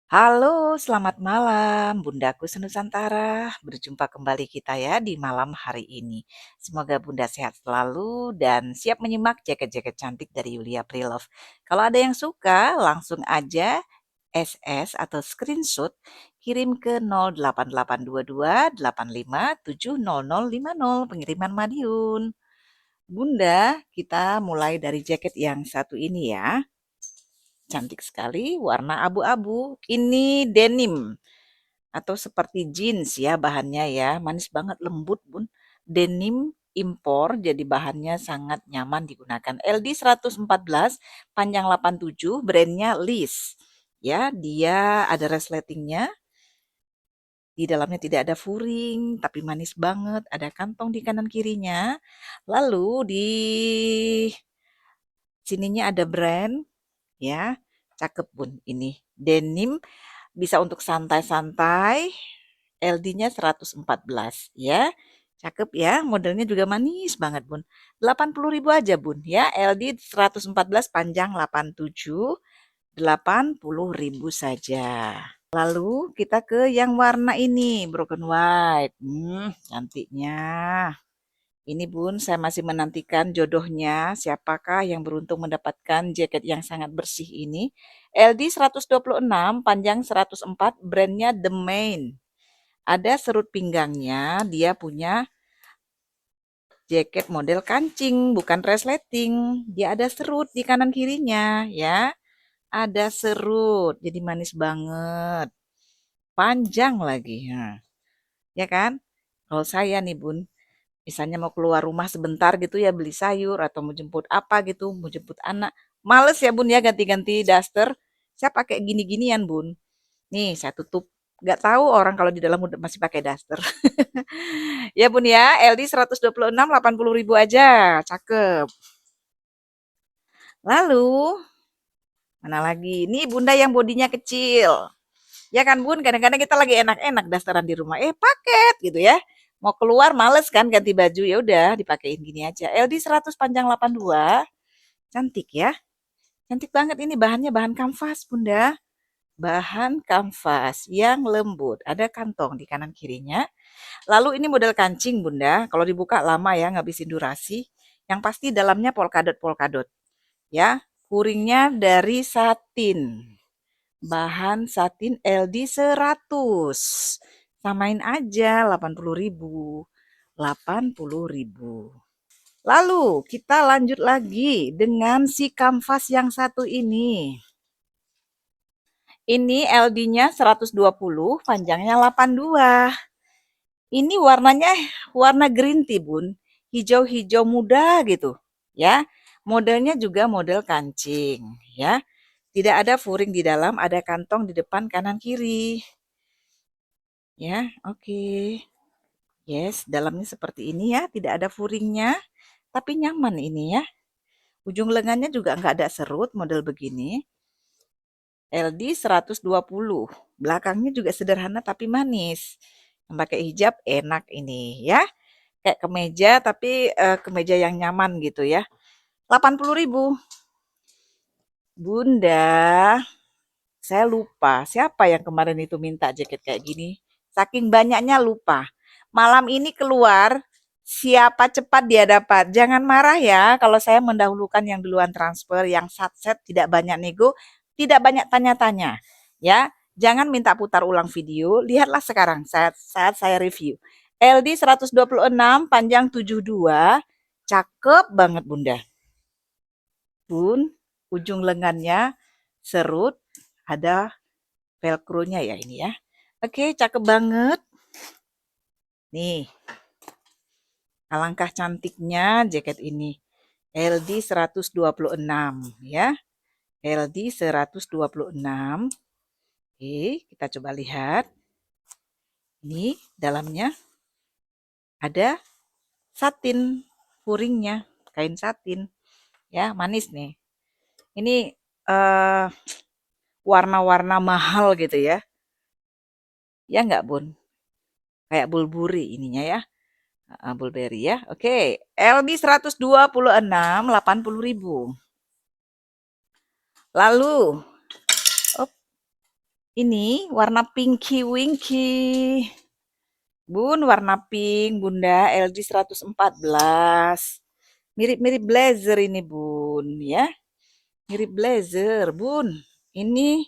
Halo, selamat malam Bundaku Senusantara. Berjumpa kembali kita ya di malam hari ini. Semoga Bunda sehat selalu dan siap menyimak jaket-jaket cantik dari Yulia Prilove. Kalau ada yang suka, langsung aja SS atau screenshot kirim ke 08822 85700050 pengiriman Madiun. Bunda, kita mulai dari jaket yang satu ini ya. Cantik sekali, warna abu-abu. Ini denim atau seperti jeans ya bahannya ya. Manis banget, lembut bun. Denim impor, jadi bahannya sangat nyaman digunakan. LD 114, panjang 87, brandnya Lis. Ya, dia ada resletingnya. Di dalamnya tidak ada furing, tapi manis banget. Ada kantong di kanan kirinya. Lalu di sininya ada brand ya. Cakep bun ini. Denim bisa untuk santai-santai, LD-nya 114 ya. Cakep ya, modelnya juga manis banget bun. 80.000 aja bun ya, LD 114 panjang 87, 80.000 saja. Lalu kita ke yang warna ini, broken white. Cantiknya. Ini bun, saya masih menantikan jodohnya. Siapakah yang beruntung mendapatkan jaket yang sangat bersih ini? LD 126, panjang 104, brandnya The Main. Ada serut pinggangnya, dia punya jaket model kancing, bukan resleting. Dia ada serut di kanan kirinya, ya. Ada serut, jadi manis banget. Panjang lagi, ya kan? Kalau saya nih bun, misalnya mau keluar rumah sebentar gitu ya beli sayur atau mau jemput apa gitu, mau jemput anak. Males ya bun ya ganti-ganti daster. Saya pakai gini-ginian bun. Nih saya tutup. Nggak tahu orang kalau di dalam udah masih pakai daster. Ya bun ya, LD 126, 80.000 aja. Cakep. Lalu, mana lagi? Ini bunda yang bodinya kecil. Ya kan bun, kadang-kadang kita lagi enak-enak dasteran di rumah. Paket gitu ya. Mau keluar males kan ganti baju, ya udah dipakein gini aja. LD 100 panjang 82. Cantik ya. Cantik banget ini bahannya bahan kanvas bunda. Bahan kanvas yang lembut. Ada kantong di kanan kirinya. Lalu ini model kancing bunda. Kalau dibuka lama ya ngabisin durasi. Yang pasti dalamnya polkadot-polkadot. Ya, kuringnya dari satin. Bahan satin LD 100. Samain aja 80.000. 80.000. Lalu kita lanjut lagi dengan si kanvas yang satu ini. Ini LD-nya 120, panjangnya 82. Ini warnanya warna green tea, Bun. Hijau-hijau muda gitu, ya. Modelnya juga model kancing, ya. Tidak ada furing di dalam, ada kantong di depan kanan kiri. Ya, oke. Yes, dalamnya seperti ini ya, tidak ada furingnya, tapi nyaman ini ya. Ujung lengannya juga nggak ada serut, model begini. LD 120. Belakangnya juga sederhana tapi manis. Yang pakai hijab enak ini ya. Kayak kemeja tapi kemeja yang nyaman gitu ya. 80.000. Bunda, saya lupa siapa yang kemarin itu minta jaket kayak gini. Saking banyaknya lupa. Malam ini keluar, siapa cepat dia dapat. Jangan marah ya kalau saya mendahulukan yang duluan transfer, yang satset tidak banyak nego, tidak banyak tanya-tanya. Ya, jangan minta putar ulang video. Lihatlah sekarang saat saya review. LD 126, panjang 72, cakep banget Bunda. Bun, ujung lengannya serut, ada velcro-nya ya ini ya. Oke, cakep banget. Nih, alangkah cantiknya jaket ini. LD 126 ya. LD 126. Oke, kita coba lihat. Ini dalamnya ada satin furingnya, kain satin. Ya, manis nih. Ini eh, warna-warna mahal gitu ya. Ya enggak, Bun? Kayak Bulburi ininya ya. Bulberry ya. Oke, LB 126, 80.000. Lalu, op, Ini warna pinky winky. Bun, warna pink, Bunda, LG 114. Mirip-mirip blazer ini, Bun, ya. Mirip blazer, Bun. Ini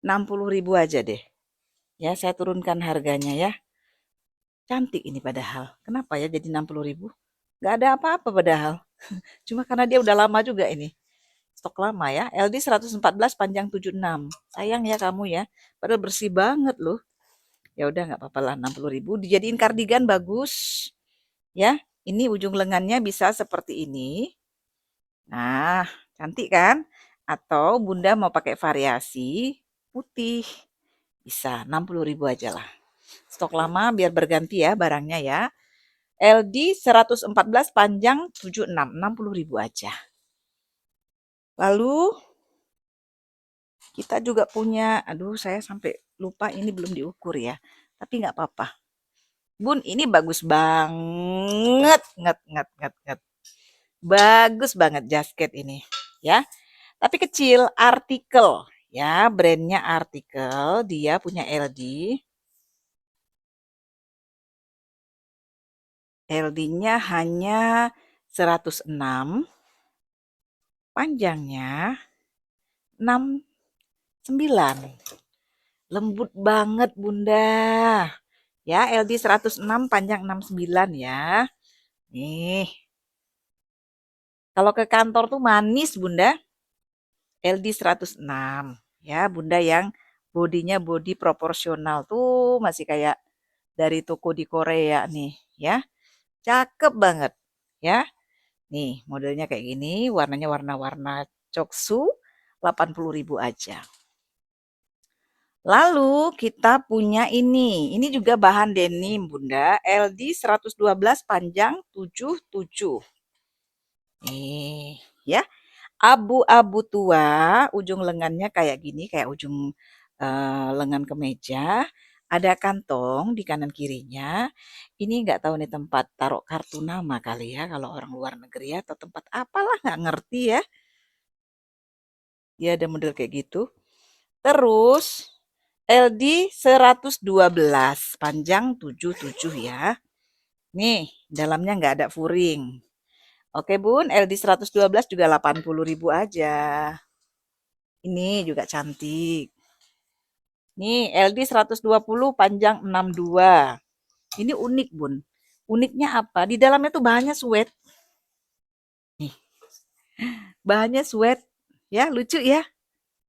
60.000 aja deh. Ya, saya turunkan harganya ya. Cantik ini padahal. Kenapa ya jadi 60.000? Nggak ada apa-apa padahal. Cuma karena dia udah lama juga ini. Stok lama ya. LD 114 panjang 76. Sayang ya kamu ya. Padahal bersih banget loh. Ya udah nggak apa-apa lah 60.000. Dijadiin kardigan bagus. Ya. Ini ujung lengannya bisa seperti ini. Nah, cantik kan? Atau Bunda mau pakai variasi putih. Bisa 60.000 aja lah. Stok lama biar berganti ya barangnya ya. LD 114 panjang 76, 60.000 aja. Lalu kita juga punya, aduh saya sampai lupa ini belum diukur ya. Tapi nggak apa-apa. Bun, ini bagus banget, nget. Bagus banget jasket ini, ya. Tapi kecil, artikel, ya. Brandnya artikel, dia punya LD. LD-nya hanya 106, panjangnya 69. Lembut banget Bunda. Ya, LD 106 panjang 69 ya. Nih. Kalau ke kantor tuh manis Bunda. LD 106. Ya, Bunda yang bodinya body proporsional tuh masih kayak dari toko di Korea nih, ya. Cakep banget, ya. Nih, modelnya kayak gini, warnanya warna-warna coksu, 80.000 aja. Lalu kita punya ini juga bahan denim Bunda, LD 112 panjang 77. Nih, ya. Abu-abu tua, ujung lengannya kayak gini, kayak ujung lengan kemeja. Ada kantong di kanan kirinya. Ini nggak tahu nih tempat taruh kartu nama kali ya, kalau orang luar negeri ya, atau tempat apalah nggak ngerti ya. Dia ada model kayak gitu. Terus LD 112 panjang 77 ya. Nih, dalamnya nggak ada furing. Oke Bun, LD 112 juga 80.000 aja. Ini juga cantik. Nih, LD 120 panjang 62. Ini unik Bun. Uniknya apa? Di dalamnya tuh bahannya sweat. Nih, bahannya sweat. Ya, lucu ya.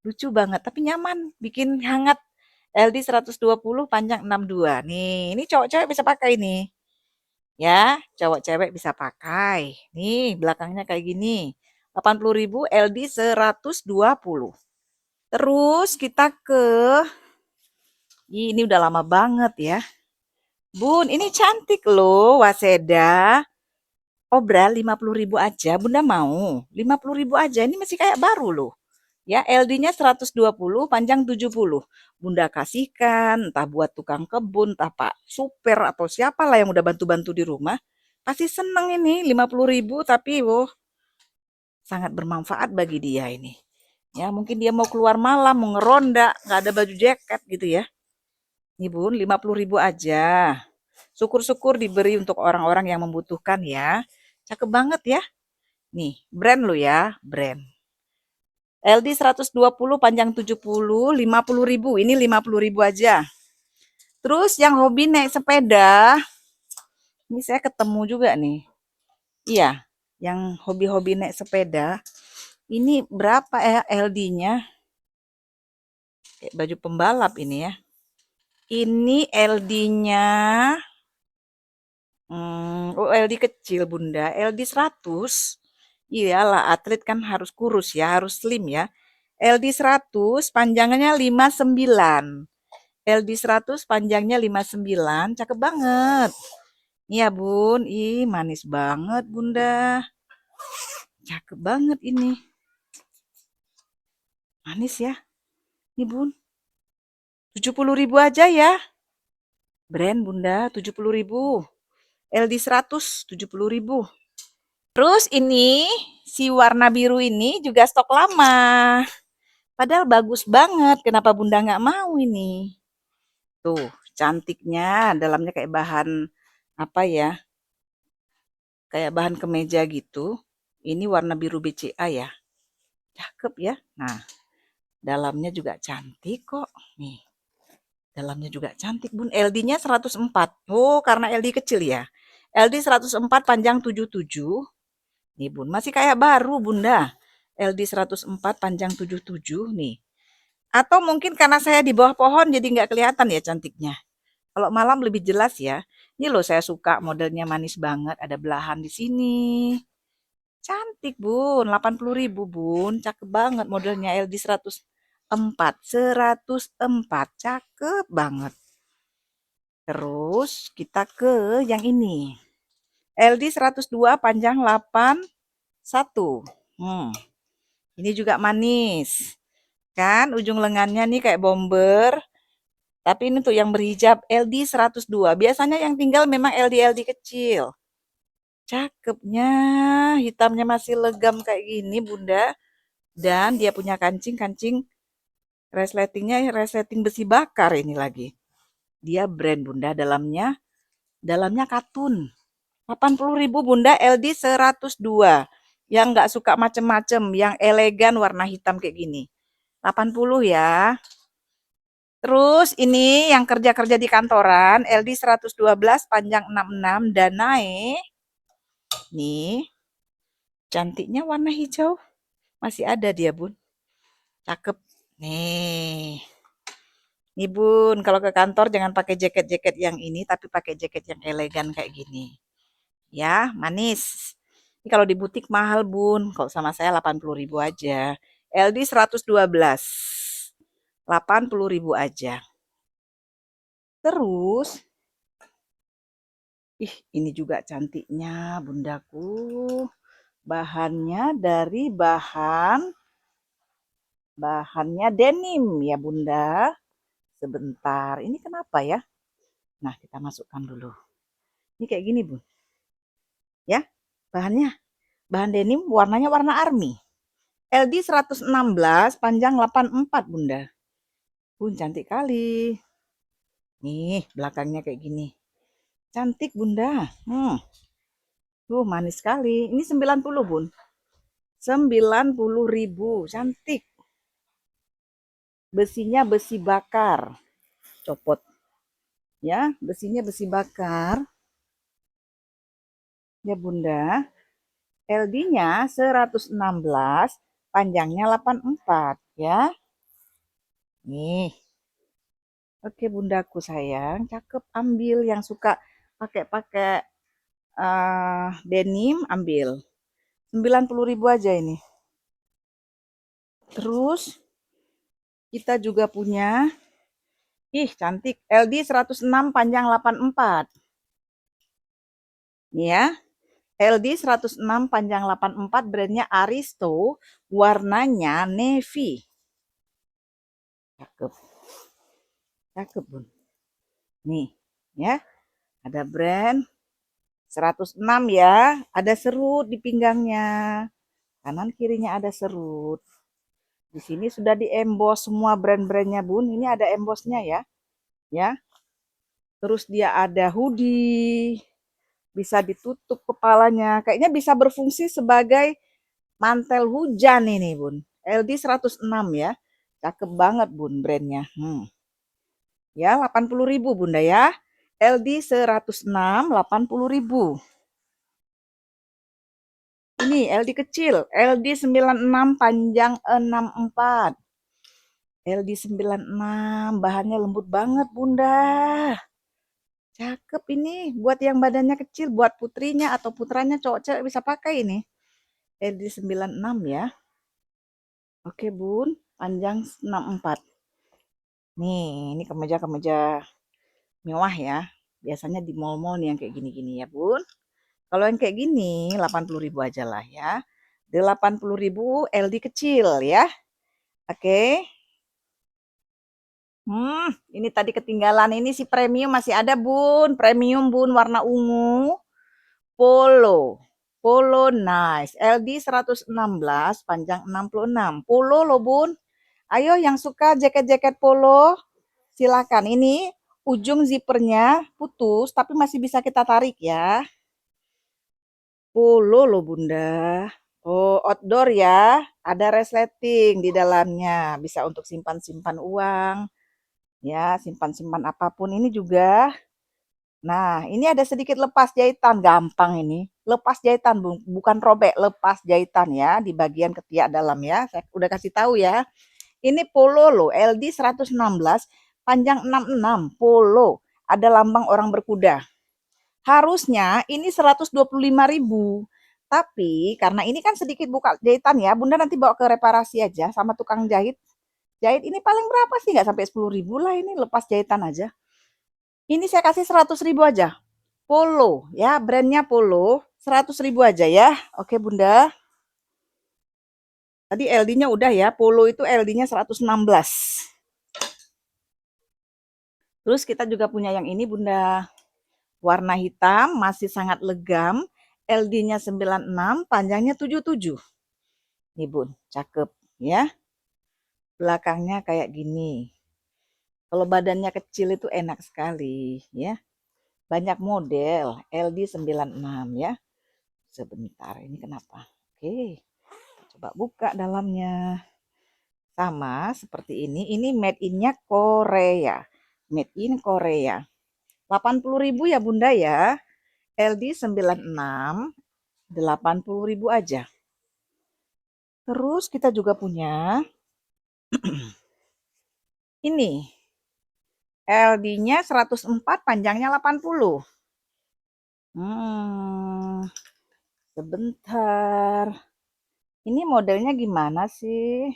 Lucu banget, tapi nyaman. Bikin hangat. LD 120 panjang 62. Nih, ini cowok-cewek bisa pakai nih. Ya, cowok-cewek bisa pakai. Nih, belakangnya kayak gini. 80.000 LD 120. Terus kita ke ini udah lama banget ya. Bun, ini cantik loh, Waseda. Obral 50.000 aja, Bunda mau. 50.000 aja, ini masih kayak baru loh. Ya, LD-nya 120, panjang 70. Bunda kasihkan, entah buat tukang kebun, entah Pak Super atau siapalah yang udah bantu-bantu di rumah. Pasti seneng ini, 50.000 tapi sangat bermanfaat bagi dia ini. Ya, mungkin dia mau keluar malam, mau ngeronda, nggak ada baju jaket gitu ya. Nih Bun, 50.000 aja. Syukur-syukur diberi untuk orang-orang yang membutuhkan ya. Cakep banget ya. Nih, brand lo ya, brand. LD 120 panjang 70, 50.000. Ini 50.000 aja. Terus yang hobi naik sepeda, ini saya ketemu juga nih. Iya, yang hobi-hobi naik sepeda. Ini berapa ya LD-nya? Kayak baju pembalap ini ya. Ini LD-nya oh LD kecil Bunda, LD 100. Iyalah atlet kan harus kurus ya, harus slim ya. LD 100 panjangnya 59. LD 100 panjangnya 59, cakep banget. Iya Bun, ih manis banget Bunda. Cakep banget ini. Manis ya. Ini Bun, 70.000 aja ya. Brand Bunda, 70.000. LD 100, 70.000. Terus ini si warna biru ini juga stok lama. Padahal bagus banget, kenapa Bunda nggak mau ini? Tuh, cantiknya, dalamnya kayak bahan, apa ya, kayak bahan kemeja gitu. Ini warna biru BCA ya, cakep ya. Nah, dalamnya juga cantik kok. Nih, dalamnya juga cantik Bun. LD-nya 104. Oh, karena LD kecil ya. LD 104 panjang 77. Nih Bun, masih kayak baru Bunda. LD 104 panjang 77 nih. Atau mungkin karena saya di bawah pohon jadi nggak kelihatan ya cantiknya. Kalau malam lebih jelas ya. Ini loh saya suka modelnya manis banget. Ada belahan di sini. Cantik Bun, 80.000 Bun. Cakep banget modelnya LD 104. 104, cakep banget. Terus kita ke yang ini. LD 102 panjang 81. Ini juga manis. Kan ujung lengannya nih kayak bomber. Tapi ini tuh yang berhijab LD 102. Biasanya yang tinggal memang LD-LD kecil. Cakepnya, hitamnya masih legam kayak gini Bunda. Dan dia punya kancing resletingnya resleting besi bakar ini lagi. Dia brand Bunda, dalamnya katun. 80.000 Bunda, LD 102. Yang nggak suka macem-macem, yang elegan warna hitam kayak gini. 80 ya. Terus ini yang kerja-kerja di kantoran, LD 112 panjang 66 dan naik. Nih, cantiknya warna hijau. Masih ada dia, Bun. Cakep. Nih. Nih, Bun, kalau ke kantor jangan pakai jaket-jaket yang ini, tapi pakai jaket yang elegan kayak gini. Ya, manis. Ini kalau di butik mahal, Bun. Kalau sama saya 80.000 aja. LD 112. 80.000 aja. Terus, ini juga cantiknya, Bundaku. Bahannya dari bahannya denim ya, Bunda. Sebentar, ini kenapa ya? Nah, kita masukkan dulu. Ini kayak gini, Bun. Ya, bahannya. Bahan denim warnanya warna army. LD 116, panjang 84, Bunda. Bun, cantik kali. Nih, belakangnya kayak gini. Cantik, Bunda. Tuh, manis sekali. Ini 90, Bun. 90.000. Cantik. Besinya besi bakar. Copot. Ya, besinya besi bakar. Ya, Bunda. LD-nya 116, panjangnya 84, ya. Nih. Oke, Bundaku sayang, cakep, ambil yang suka pakai-pakai denim, ambil. 90.000 aja ini. Terus kita juga punya, cantik, LD 106 panjang 84. Nih ya, LD 106 panjang 84, brandnya Aristo, warnanya navy. Cakep. Cakep, Bun. Nih, ya. Ada brand 106 ya, ada serut di pinggangnya. Kanan kirinya ada serut. Di sini sudah diembos semua brand-brandnya, Bun. Ini ada embosnya ya. Ya. Terus dia ada hoodie. Bisa ditutup kepalanya. Kayaknya bisa berfungsi sebagai mantel hujan ini, Bun. LD 106 ya. Cakep banget, Bun, brandnya. Ya, 80.000, Bunda ya. LD 106, 80.000. Ini LD kecil, LD 96 panjang 64. LD 96, bahannya lembut banget, Bunda. Cakep ini, buat yang badannya kecil, buat putrinya atau putranya cowok cewek bisa pakai ini. LD 96 ya. Oke, Bun, panjang 64. Nih, ini kemeja-kemeja mewah ya. Biasanya di mall-mall nih yang kayak gini-gini ya, Bun. Kalau yang kayak gini, 80.000 aja lah ya. 80.000 LD kecil ya. Oke. Ini tadi ketinggalan. Ini si premium masih ada, Bun. Premium, Bun, warna ungu. Polo. Polo nice. LD 116, panjang 66. Polo loh, Bun. Ayo yang suka jaket-jaket polo, silakan. Ini ujung zippernya putus, tapi masih bisa kita tarik ya. Polo loh Bunda. Oh, outdoor ya. Ada resleting di dalamnya. Bisa untuk simpan-simpan uang. Ya, simpan-simpan apapun. Ini juga. Nah, ini ada sedikit lepas jahitan. Gampang ini. Lepas jahitan, bukan robek. Lepas jahitan ya. Di bagian ketiak dalam ya. Saya udah kasih tahu ya. Ini polo loh. LD 116. Panjang 66. Polo. Ada lambang orang berkuda. Harusnya ini 125.000. Tapi karena ini kan sedikit buka jahitan ya, Bunda nanti bawa ke reparasi aja sama tukang jahit. Jahit ini paling berapa sih? Nggak sampai 10.000 lah ini lepas jahitan aja. Ini saya kasih 100.000 aja. Polo ya, brandnya Polo. 100.000 aja ya. Oke Bunda. Tadi LD-nya udah ya. Polo itu LD-nya 116. Terus kita juga punya yang ini Bunda. Warna hitam, masih sangat legam. LD-nya 96, panjangnya 77. Nih Bun, cakep ya. Belakangnya kayak gini. Kalau badannya kecil itu enak sekali ya. Banyak model LD 96 ya. Sebentar, ini kenapa? Oke, coba buka dalamnya. Sama seperti ini. Ini made in-nya Korea. Made in Korea. 80.000 ya Bunda ya. LD 96, 80.000 aja. Terus kita juga punya ini. LD-nya 104, panjangnya 80. Sebentar. Ini modelnya gimana sih?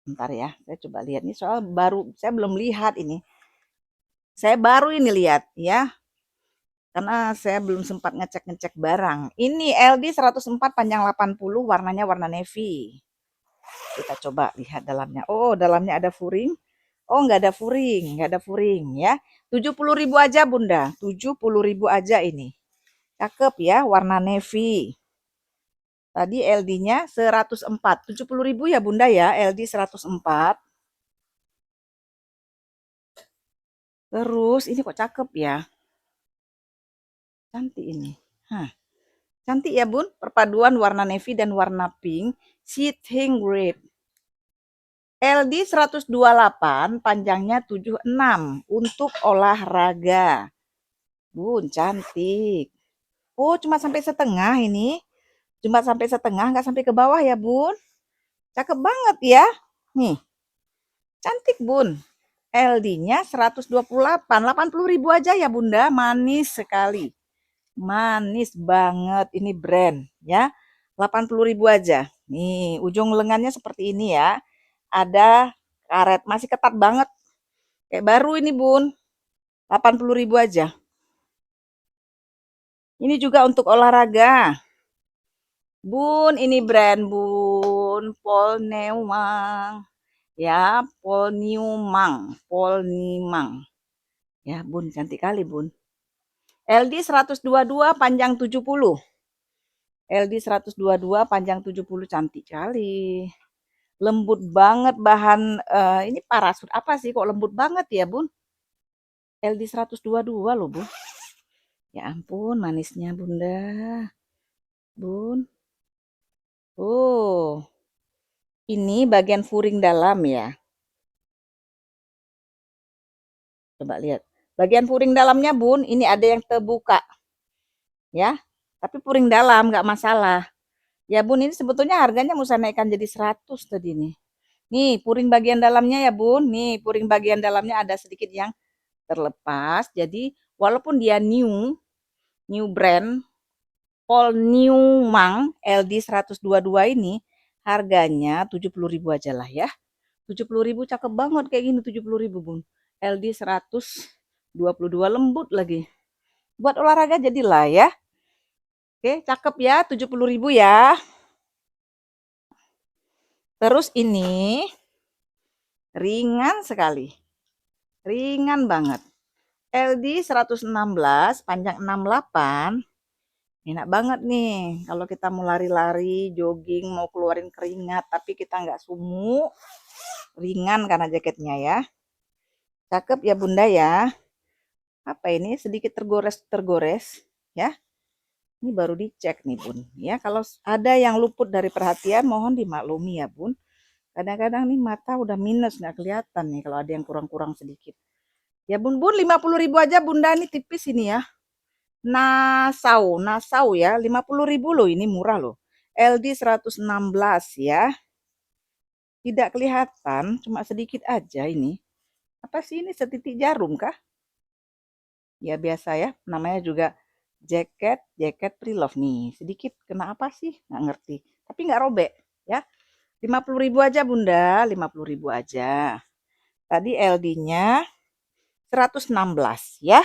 Bentar ya, saya coba lihat nih soal baru, saya belum lihat ini. Saya baru ini lihat ya. Karena saya belum sempat ngecek-ngecek barang. Ini LD 104 panjang 80, warnanya warna navy. Kita coba lihat dalamnya. Oh, dalamnya ada furing. Oh, nggak ada furing, nggak ada furing ya. 70.000 aja Bunda, 70.000 aja ini. Cakep ya, warna navy. Tadi LD-nya 104, 70.000 ya Bunda ya, LD 104. Terus ini kok cakep ya. Cantik ini. Hah. Cantik ya Bun, perpaduan warna navy dan warna pink. Sitting grip. LD 128, panjangnya 76 untuk olahraga. Bun, cantik. Oh, cuma sampai setengah ini. Cuma sampai setengah, nggak sampai ke bawah ya Bun. Cakep banget ya. Nih, cantik Bun. LD-nya 128, 80.000 aja ya Bunda. Manis sekali. Manis banget. Ini brand ya. 80.000 aja. Nih, ujung lengannya seperti ini ya. Ada karet. Masih ketat banget. Kayak baru ini Bun. 80.000 aja. Ini juga untuk olahraga. Bun, ini brand Bun. Polnewang. Ya, Polniumang. Polnimang. Ya, Bun, cantik kali Bun. LD 122, panjang 70. LD 122, panjang 70, cantik kali. Lembut banget bahan, ini parasut apa sih kok lembut banget ya Bun? LD 122 loh Bun. Ya ampun, manisnya Bunda. Bun. Oh, ini bagian furing dalam ya. Coba lihat. Bagian furing dalamnya Bun, ini ada yang terbuka. Ya, tapi furing dalam nggak masalah. Ya Bun, ini sebetulnya harganya mau saya naikkan jadi 100 tadi nih. Nih, puring bagian dalamnya ya Bun. Nih, puring bagian dalamnya ada sedikit yang terlepas. Jadi, walaupun dia new brand, All New Mang LD 122 ini harganya 70.000 aja lah ya. 70.000 cakep banget kayak gini 70.000 Bun. LD 122 lembut lagi. Buat olahraga jadilah ya. Oke, cakep ya 70.000 ya. Terus ini ringan sekali. Ringan banget. LD 116, panjang 68. Enak banget nih kalau kita mau lari-lari, jogging, mau keluarin keringat, tapi kita nggak sumuk, ringan karena jaketnya ya. Cakep ya Bunda ya. Apa ini sedikit tergores-tergores ya. Ini baru dicek nih Bun. Ya, kalau ada yang luput dari perhatian mohon dimaklumi ya Bun. Kadang-kadang nih mata udah minus nggak kelihatan nih kalau ada yang kurang-kurang sedikit. Ya Bun, 50.000 aja Bunda, ini tipis ini ya. Nasau ya, 50.000 loh, ini murah loh. LD 116 ya. Tidak kelihatan, cuma sedikit aja ini. Apa sih ini, setitik jarum kah? Ya biasa ya, namanya juga jaket pre-love nih. Sedikit kena apa sih? Nggak ngerti. Tapi nggak robek ya. 50.000 aja Bunda, 50.000 aja. Tadi LD-nya 116 ya.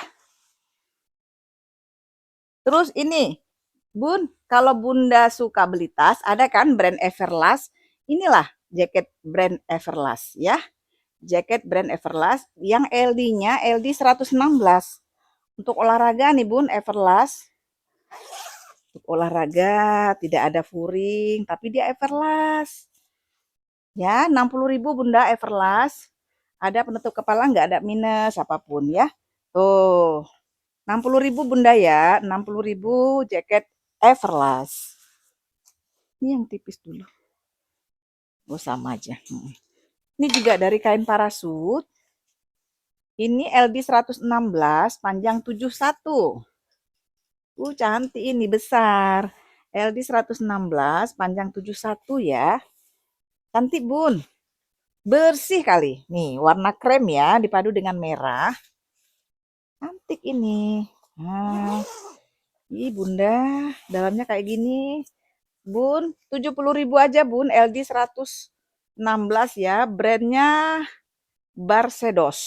Terus ini, Bun, kalau Bunda suka beli tas, ada kan brand Everlast. Inilah jaket brand Everlast ya. Jaket brand Everlast yang LD-nya LD 116. Untuk olahraga nih Bun, Everlast. Untuk olahraga tidak ada furing, tapi dia Everlast. Ya, 60.000 Bunda Everlast. Ada penutup kepala nggak ada minus apapun ya. Tuh, 60.000 Bunda ya, 60.000 jaket Everlast. Ini yang tipis dulu. Oh, sama aja. Ini juga dari kain parasut. Ini LD 116, panjang 71. Cantik ini, besar. LD 116, panjang 71 ya. Cantik, Bun. Bersih kali. Nih, warna krem ya, dipadu dengan merah. Cantik ini. Nah, ih Bunda, dalamnya kayak gini. Bun, 70.000 aja Bun, LD 116 ya, brandnya Barcedos.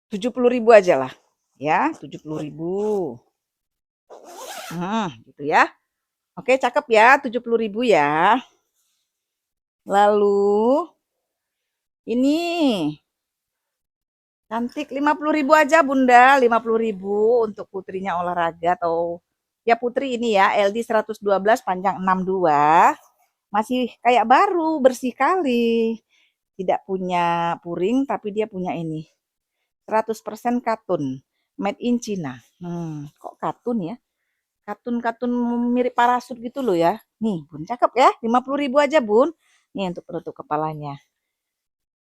70.000 aja lah. Ya, 70.000. Gitu ya. Oke, cakep ya, 70.000 ya. Lalu ini cantik, 50.000 aja Bunda, 50.000 untuk putrinya olahraga atau ya putri ini ya, LD 112 panjang 62. Masih kayak baru, bersih kali. Tidak punya puring tapi dia punya ini. 100% katun, made in China. Kok katun ya? Katun-katun mirip parasut gitu loh ya. Nih, Bun, cakep ya. 50.000 aja, Bun. Nih untuk penutup kepalanya.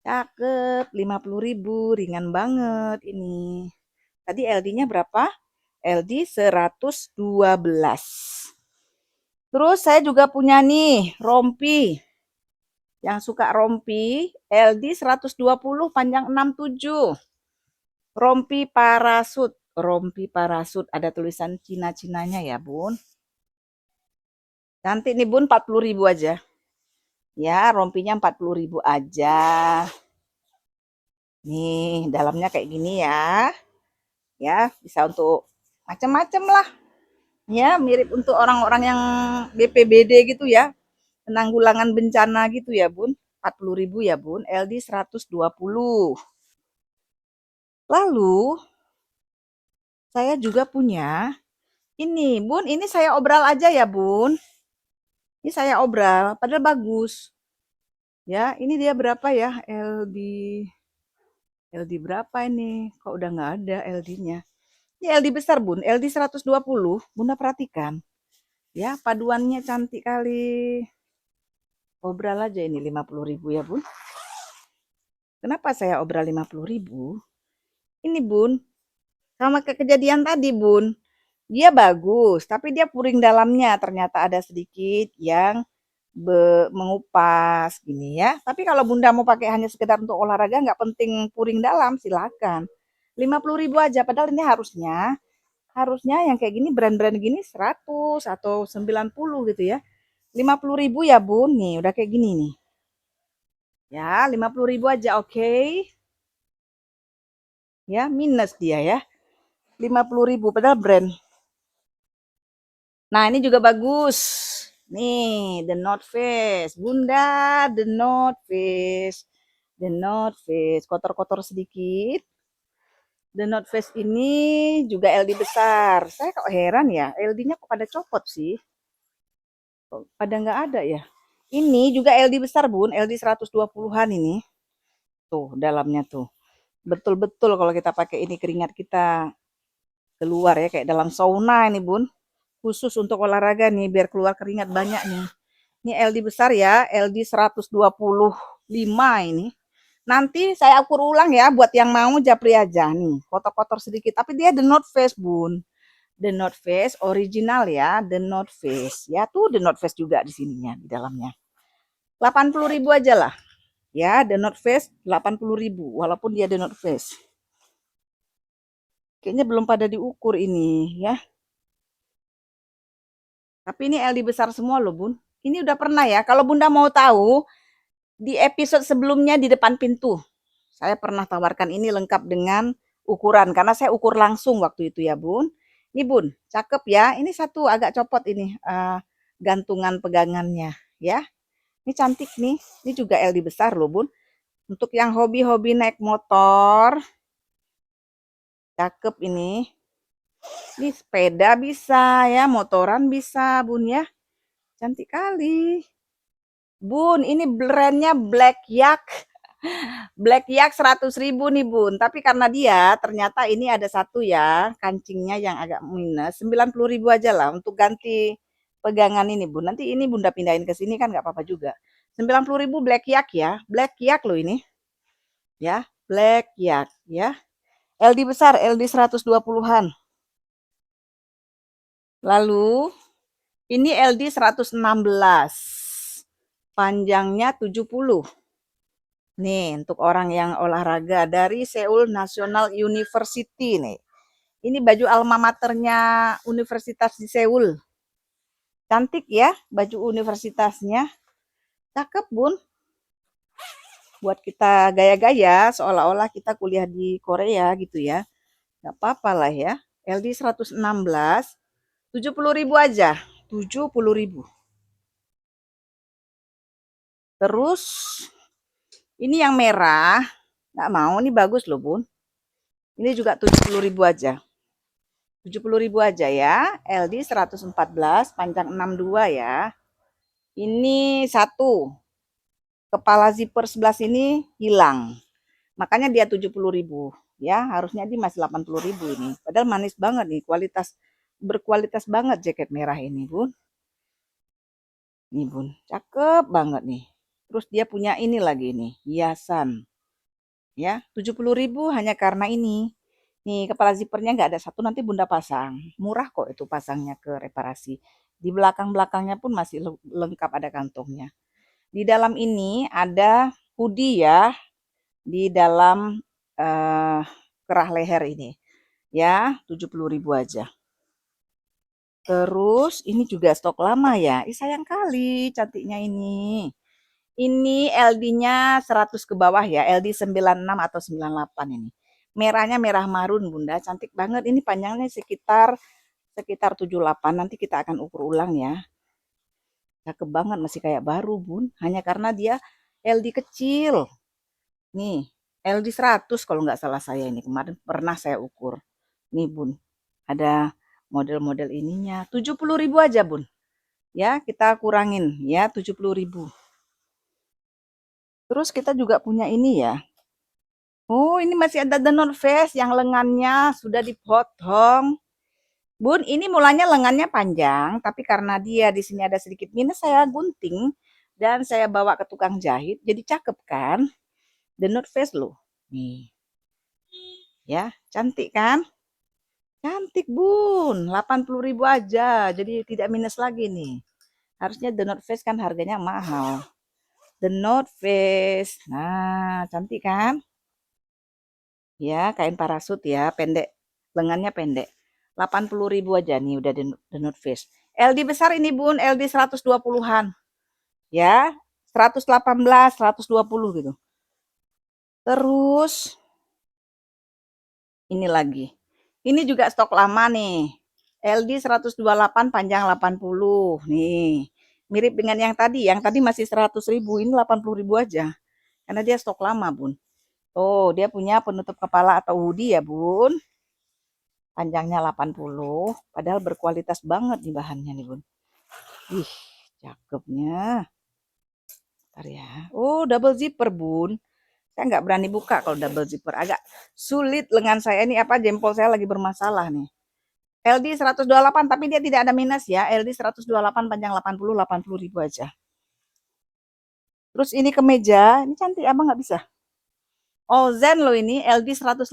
Cakep, 50.000, ringan banget ini. Tadi LD-nya berapa? LD 112. Terus saya juga punya nih, rompi. Yang suka rompi, LD 120, panjang 67. Rompi parasut. Rompi parasut. Ada tulisan Cina-Cinanya ya, Bun. Nanti nih, Bun, 40.000 aja. Ya, rompinya 40.000 aja. Nih, dalamnya kayak gini ya. Ya, bisa untuk macam-macam lah. Ya, mirip untuk orang-orang yang BPBD gitu ya. Penanggulangan bencana gitu ya, Bun. 40.000 ya, Bun. LD 120. Lalu, saya juga punya ini, Bun. Ini saya obral aja ya, Bun. Ini saya obral, padahal bagus. Ya, ini dia berapa ya? LD berapa ini? Kok udah nggak ada LD-nya? Ini LD besar, Bun. LD 120. Bunda perhatikan. Ya, paduannya cantik kali. Obral aja ini 50.000 ya, Bun. Kenapa saya obral 50.000? Ini, Bun, sama kejadian tadi, Bun. Dia bagus, tapi dia puring dalamnya. Ternyata ada sedikit yang mengupas gini ya. Tapi kalau Bunda mau pakai hanya sekedar untuk olahraga, nggak penting puring dalam, silakan. 50.000 aja, padahal ini harusnya yang kayak gini brand-brand gini 100 atau 90 gitu ya. 50.000 ya Bun, nih udah kayak gini nih. Ya, 50.000 aja, oke. Ya, minus dia ya. 50.000 padahal brand. Nah, ini juga bagus. Nih, The North Face. Bunda, The North Face. The North Face. Kotor-kotor sedikit. The North Face ini juga LD besar. Saya kok heran ya, LD-nya kok pada copot sih? Kok pada nggak ada ya? Ini juga LD besar, Bun. LD 120-an ini. Tuh, dalamnya tuh. Betul-betul kalau kita pakai ini keringat kita keluar ya, kayak dalam sauna ini, Bun. Khusus untuk olahraga nih, biar keluar keringat banyak nih. Ini LD besar ya, LD 125 ini. Nanti saya ukur ulang ya, buat yang mau japri aja nih. Kotor-kotor sedikit, tapi dia The North Face, Bun. The North Face original ya, The North Face. Ya tuh The North Face juga di sininya, di dalamnya. 80.000 aja lah. Ya, The North Face 80.000 walaupun dia The North Face. Kayaknya belum pada diukur ini ya. Tapi ini LD besar semua loh, Bun. Ini udah pernah ya. Kalau Bunda mau tahu, di episode sebelumnya di depan pintu, saya pernah tawarkan ini lengkap dengan ukuran. Karena saya ukur langsung waktu itu ya, Bun. Ini, Bun, cakep ya. Ini satu agak copot ini gantungan pegangannya ya. Ini cantik nih. Ini juga LD besar loh, Bun. Untuk yang hobi-hobi naik motor, cakep ini. Ini sepeda bisa ya, motoran bisa, Bun ya. Cantik kali. Bun, ini brandnya Black Yak. Black Yak 100.000 nih, Bun. Tapi karena dia ternyata ini ada satu ya, kancingnya yang agak minus. 90.000 aja lah untuk ganti pegangan ini, Bun. Nanti ini Bunda pindahin ke sini kan nggak apa-apa juga. 90.000 Black Yak ya. Black Yak loh ini. Ya, Black Yak ya. LD besar, LD 120-an. Lalu ini LD 116. Panjangnya 70. Nih, untuk orang yang olahraga dari Seoul National University nih. Ini baju alma maternya Universitas di Seoul. Cantik ya baju universitasnya. Cakep, Bun. Buat kita gaya-gaya seolah-olah kita kuliah di Korea gitu ya. Gak apa-apa lah ya. LD 116, 70.000 aja. 70.000. Terus ini yang merah. Nggak mau, ini bagus loh, Bun. Ini juga 70.000 aja. 70.000 aja ya. LD 114, panjang 62 ya. Ini satu. Kepala zipper sebelah sini hilang. Makanya dia 70.000 ya. Harusnya dia masih 80.000 ini. Padahal manis banget nih, berkualitas banget jaket merah ini, Bun. Nih, Bun. Cakep banget nih. Terus dia punya ini lagi nih, hiasan. Ya, 70.000 hanya karena ini. Nih, kepala zippernya nggak ada satu, nanti Bunda pasang. Murah kok itu pasangnya ke reparasi. Di belakang-belakangnya pun masih lengkap ada kantongnya. Di dalam ini ada hoodie ya, di dalam kerah leher ini. Ya, 70.000 aja. Terus ini juga stok lama ya. Sayang kali cantiknya ini. Ini LD-nya 100 ke bawah ya, LD 96 atau 98 ini. Merahnya merah marun, Bunda. Cantik banget. Ini panjangnya sekitar 78. Nanti kita akan ukur ulang ya. Cakep banget, masih kayak baru, Bun. Hanya karena dia LD kecil. Nih, LD 100 kalau nggak salah saya ini. Kemarin pernah saya ukur. Nih, Bun. Ada model-model ininya. 70.000 aja, Bun. Ya, kita kurangin ya, 70.000. Terus kita juga punya ini ya. Oh, ini masih ada The North Face yang lengannya sudah dipotong. Bun, ini mulanya lengannya panjang, tapi karena dia di sini ada sedikit minus, saya gunting dan saya bawa ke tukang jahit. Jadi cakep kan? The North Face loh. Nih. Ya, cantik kan? Cantik, Bun. 80.000 aja. Jadi tidak minus lagi nih. Harusnya The North Face kan harganya mahal. The North Face. Nah, cantik kan? Ya, kain parasut ya, pendek. Lengannya pendek. 80.000 aja nih udah The North Face. LD besar ini, Bun, LD 120-an. Ya, 118, 120 gitu. Terus ini lagi. Ini juga stok lama nih. LD 128, panjang 80. Nih. Mirip dengan yang tadi. Yang tadi masih 100.000, ini 80.000 aja. Karena dia stok lama, Bun. Oh, dia punya penutup kepala atau hoodie ya, Bun. Panjangnya 80, padahal berkualitas banget nih bahannya nih, Bun. Ih, cakepnya. Bentar ya. Oh, double zipper, Bun. Saya nggak berani buka kalau double zipper. Agak sulit lengan saya ini, apa, jempol saya lagi bermasalah nih. LD 128, tapi dia tidak ada minus ya. LD 128 panjang 80 ribu aja. Terus ini kemeja, ini cantik, abang nggak bisa. Ozen loh ini, LD 118.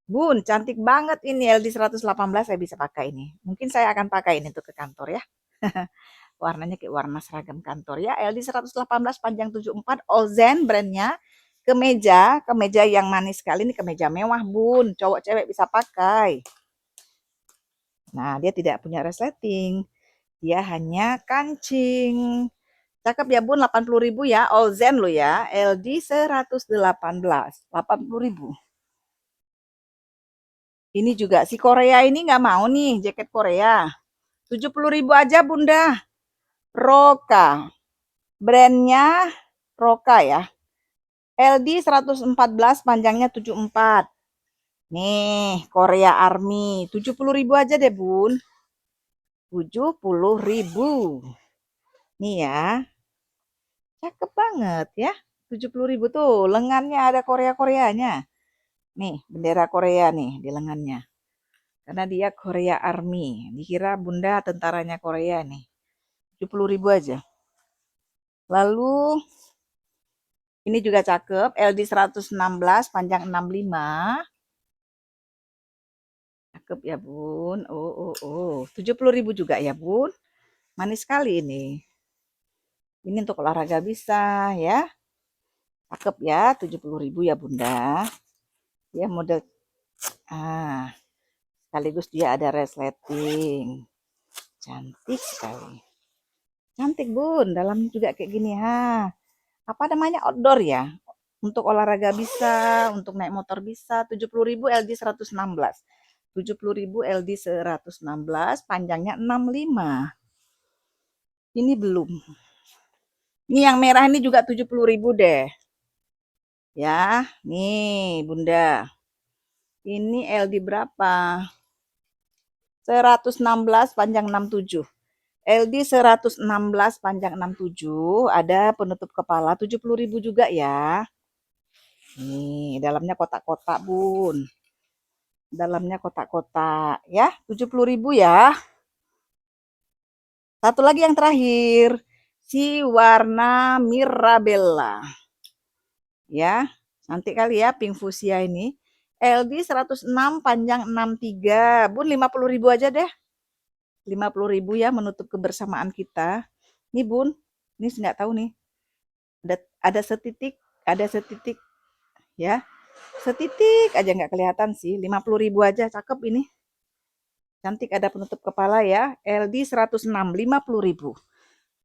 Bun, cantik banget ini LD 118, saya bisa pakai ini. Mungkin saya akan pakai ini untuk ke kantor ya. Warnanya kayak warna seragam kantor ya. LD 118 panjang 74, Ozen brandnya. Kemeja, kemeja yang manis sekali, ini kemeja mewah, Bun. Cowok cewek bisa pakai. Nah, dia tidak punya resleting. Dia hanya kancing. Cakep ya, Bun, 80 ribu ya. Ozen lo ya. LD 118, 80 ribu. Ini juga si Korea ini nggak mau nih, jaket Korea. 70 ribu aja, Bunda. Roka. Brandnya Roka ya. LD 114, panjangnya 74. Nih, Korea Army. 70 ribu aja deh, Bun. 70 ribu. Nih ya. Cakep banget ya. 70 ribu tuh. Lengannya ada Korea-Koreanya. Nih, bendera Korea nih di lengannya. Karena dia Korea Army. Dikira Bunda tentaranya Korea nih. 70 ribu aja. Lalu ini juga cakep, LD 116, panjang 65. Cakep ya, Bun. Oh. 70 ribu juga ya, Bun. Manis sekali ini. Ini untuk olahraga bisa ya. Cakep ya, 70 ribu ya, Bunda. Ya model sekaligus dia ada resleting. Cantik sekali. Cantik, Bun. Dalamnya juga kayak gini, apa namanya, outdoor ya. Untuk olahraga bisa, untuk naik motor bisa. 70 ribu LD 116. 70 ribu LD 116, panjangnya 65. Ini belum. Ini yang merah ini juga 70 ribu deh. Ya, nih Bunda. Ini LD berapa? 116, panjang 67. LD 116, panjang 67. Ada penutup kepala 70 ribu juga ya. Nih, dalamnya kotak-kotak, Bun. Dalamnya kotak-kotak ya, 70 ribu ya. Satu lagi yang terakhir, si warna Mirabella. Ya, cantik kali ya pink fuchsia ini. LD 106, panjang 63. Bun, 50 ribu aja deh. 50 ribu ya menutup kebersamaan kita. Nih, Bun. Ini nggak tahu nih. Ada setitik ya. Setitik aja nggak kelihatan sih. 50 ribu aja, cakep ini. Cantik, ada penutup kepala ya. LD 106, 50 ribu.